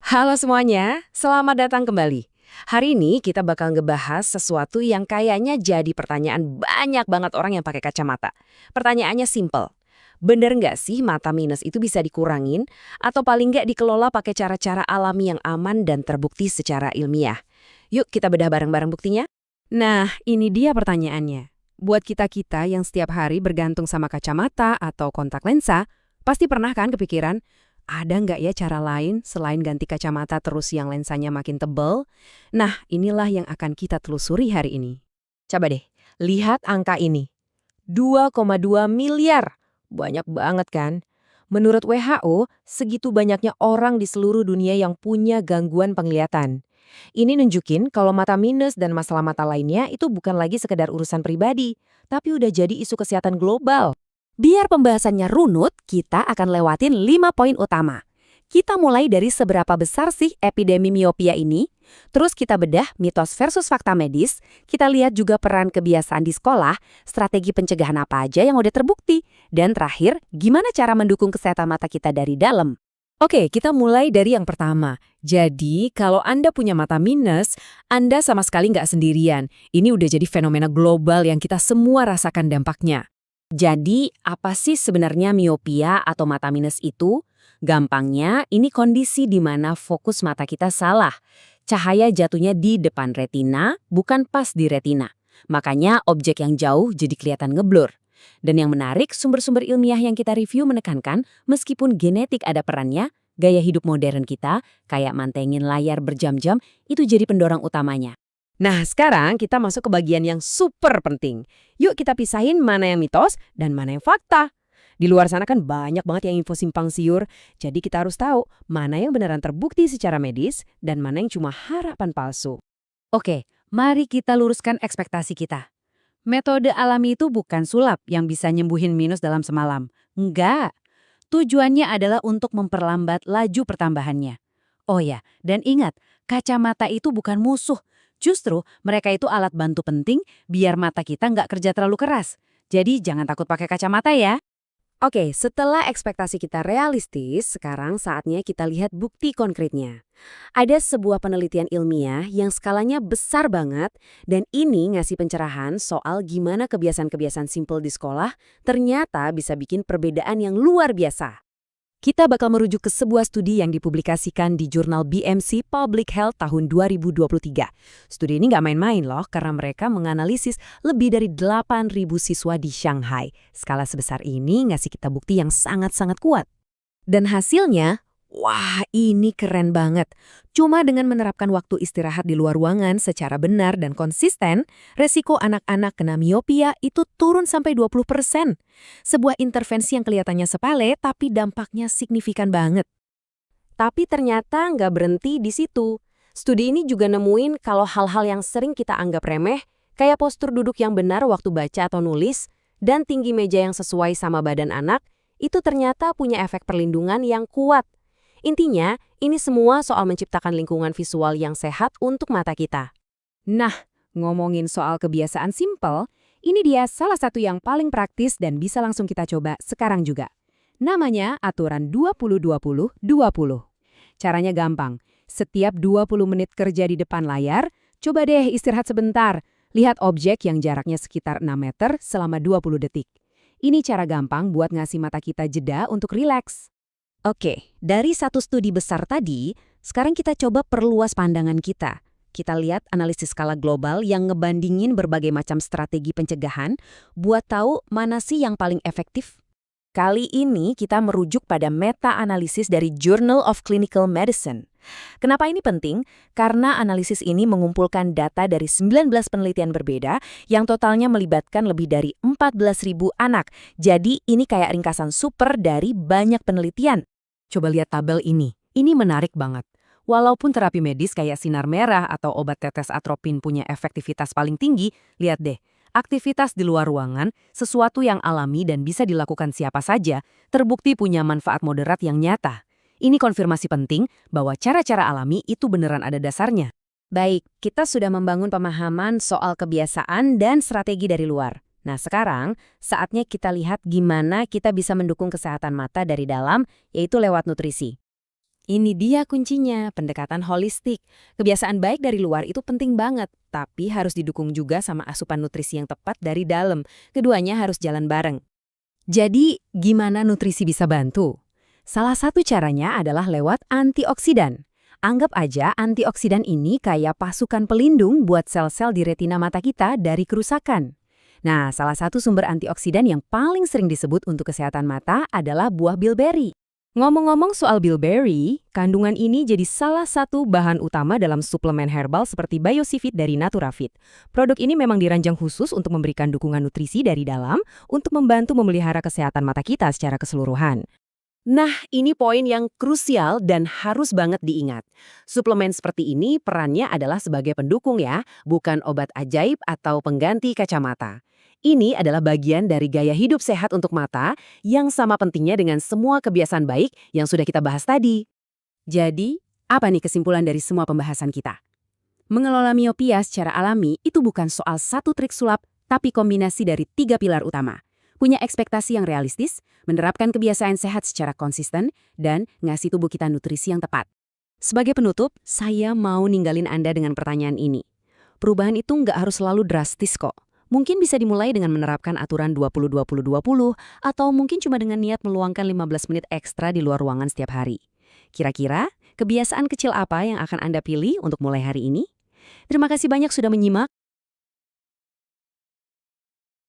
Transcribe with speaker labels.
Speaker 1: Halo semuanya, selamat datang kembali. Hari ini kita bakal ngebahas sesuatu yang kayaknya jadi pertanyaan banyak banget orang yang pakai kacamata. Pertanyaannya simple. Bener nggak sih mata minus itu bisa dikurangin? Atau paling nggak dikelola pakai cara-cara alami yang aman dan terbukti secara ilmiah? Yuk kita bedah bareng-bareng buktinya. Nah, ini dia pertanyaannya. Buat kita-kita yang setiap hari bergantung sama kacamata atau kontak lensa, pasti pernah kan kepikiran, ada nggak ya cara lain selain ganti kacamata terus yang lensanya makin tebal? Nah, inilah yang akan kita telusuri hari ini.
Speaker 2: Coba deh, lihat angka ini. 2,2 miliar. Banyak banget kan? Menurut WHO, segitu banyaknya orang di seluruh dunia yang punya gangguan penglihatan. Ini nunjukin kalau mata minus dan masalah mata lainnya itu bukan lagi sekedar urusan pribadi, tapi udah jadi isu kesehatan global.
Speaker 1: Biar pembahasannya runut, kita akan lewatin 5 poin utama. Kita mulai dari seberapa besar sih epidemi miopia ini, terus kita bedah mitos versus fakta medis, kita lihat juga peran kebiasaan di sekolah, strategi pencegahan apa aja yang udah terbukti, dan terakhir, gimana cara mendukung kesehatan mata kita dari dalam. Oke, kita mulai dari yang pertama. Jadi, kalau Anda punya mata minus, Anda sama sekali nggak sendirian. Ini udah jadi fenomena global yang kita semua rasakan dampaknya. Jadi, apa sih sebenarnya miopia atau mata minus itu? Gampangnya, ini kondisi di mana fokus mata kita salah. Cahaya jatuhnya di depan retina, bukan pas di retina. Makanya objek yang jauh jadi kelihatan ngeblur. Dan yang menarik, sumber-sumber ilmiah yang kita review menekankan, meskipun genetik ada perannya, gaya hidup modern kita, kayak mantengin layar berjam-jam, itu jadi pendorong utamanya. Nah, sekarang kita masuk ke bagian yang super penting. Yuk kita pisahin mana yang mitos dan mana yang fakta. Di luar sana kan banyak banget yang info simpang siur, jadi kita harus tahu mana yang beneran terbukti secara medis dan mana yang cuma harapan palsu. Oke, mari kita luruskan ekspektasi kita. Metode alami itu bukan sulap yang bisa nyembuhin minus dalam semalam. Enggak. Tujuannya adalah untuk memperlambat laju pertambahannya. Oh ya, dan ingat, kacamata itu bukan musuh. Justru mereka itu alat bantu penting biar mata kita nggak kerja terlalu keras. Jadi jangan takut pakai kacamata ya. Oke, setelah ekspektasi kita realistis, sekarang saatnya kita lihat bukti konkretnya. Ada sebuah penelitian ilmiah yang skalanya besar banget dan ini ngasih pencerahan soal gimana kebiasaan-kebiasaan simpel di sekolah ternyata bisa bikin perbedaan yang luar biasa. Kita bakal merujuk ke sebuah studi yang dipublikasikan di jurnal BMC Public Health tahun 2023. Studi ini nggak main-main loh, karena mereka menganalisis lebih dari 8.000 siswa di Shanghai. Skala sebesar ini ngasih kita bukti yang sangat-sangat kuat. Dan hasilnya, wah ini keren banget. Cuma dengan menerapkan waktu istirahat di luar ruangan secara benar dan konsisten, resiko anak-anak kena miopia itu turun sampai 20%. Sebuah intervensi yang kelihatannya sepele tapi dampaknya signifikan banget. Tapi ternyata nggak berhenti di situ. Studi ini juga nemuin kalau hal-hal yang sering kita anggap remeh, kayak postur duduk yang benar waktu baca atau nulis, dan tinggi meja yang sesuai sama badan anak, itu ternyata punya efek perlindungan yang kuat. Intinya, ini semua soal menciptakan lingkungan visual yang sehat untuk mata kita. Nah, ngomongin soal kebiasaan simpel, ini dia salah satu yang paling praktis dan bisa langsung kita coba sekarang juga. Namanya aturan 20-20-20. Caranya gampang. Setiap 20 menit kerja di depan layar, coba deh istirahat sebentar. Lihat objek yang jaraknya sekitar 6 meter selama 20 detik. Ini cara gampang buat ngasih mata kita jeda untuk rileks. Oke, dari satu studi besar tadi, sekarang kita coba perluas pandangan kita. Kita lihat analisis skala global yang ngebandingin berbagai macam strategi pencegahan buat tahu mana sih yang paling efektif. Kali ini kita merujuk pada meta-analisis dari Journal of Clinical Medicine. Kenapa ini penting? Karena analisis ini mengumpulkan data dari 19 penelitian berbeda yang totalnya melibatkan lebih dari 14.000 anak. Jadi ini kayak ringkasan super dari banyak penelitian. Coba lihat tabel ini. Ini menarik banget. Walaupun terapi medis kayak sinar merah atau obat tetes atropin punya efektivitas paling tinggi, lihat deh. Aktivitas di luar ruangan, sesuatu yang alami dan bisa dilakukan siapa saja, terbukti punya manfaat moderat yang nyata. Ini konfirmasi penting bahwa cara-cara alami itu beneran ada dasarnya. Baik, kita sudah membangun pemahaman soal kebiasaan dan strategi dari luar. Nah sekarang, saatnya kita lihat gimana kita bisa mendukung kesehatan mata dari dalam, yaitu lewat nutrisi. Ini dia kuncinya, pendekatan holistik. Kebiasaan baik dari luar itu penting banget, tapi harus didukung juga sama asupan nutrisi yang tepat dari dalam. Keduanya harus jalan bareng. Jadi, gimana nutrisi bisa bantu? Salah satu caranya adalah lewat antioksidan. Anggap aja antioksidan ini kayak pasukan pelindung buat sel-sel di retina mata kita dari kerusakan. Nah, salah satu sumber antioksidan yang paling sering disebut untuk kesehatan mata adalah buah bilberry. Ngomong-ngomong soal bilberry, kandungan ini jadi salah satu bahan utama dalam suplemen herbal seperti Biosifit dari Naturafit. Produk ini memang dirancang khusus untuk memberikan dukungan nutrisi dari dalam untuk membantu memelihara kesehatan mata kita secara keseluruhan. Nah, ini poin yang krusial dan harus banget diingat. Suplemen seperti ini perannya adalah sebagai pendukung ya, bukan obat ajaib atau pengganti kacamata. Ini adalah bagian dari gaya hidup sehat untuk mata yang sama pentingnya dengan semua kebiasaan baik yang sudah kita bahas tadi. Jadi, apa nih kesimpulan dari semua pembahasan kita? Mengelola miopia secara alami itu bukan soal satu trik sulap, tapi kombinasi dari 3 pilar utama. Punya ekspektasi yang realistis, menerapkan kebiasaan sehat secara konsisten, dan ngasih tubuh kita nutrisi yang tepat. Sebagai penutup, saya mau ninggalin Anda dengan pertanyaan ini. Perubahan itu nggak harus selalu drastis kok. Mungkin bisa dimulai dengan menerapkan aturan 20-20-20, atau mungkin cuma dengan niat meluangkan 15 menit ekstra di luar ruangan setiap hari. Kira-kira, kebiasaan kecil apa yang akan Anda pilih untuk mulai hari ini? Terima kasih banyak sudah menyimak.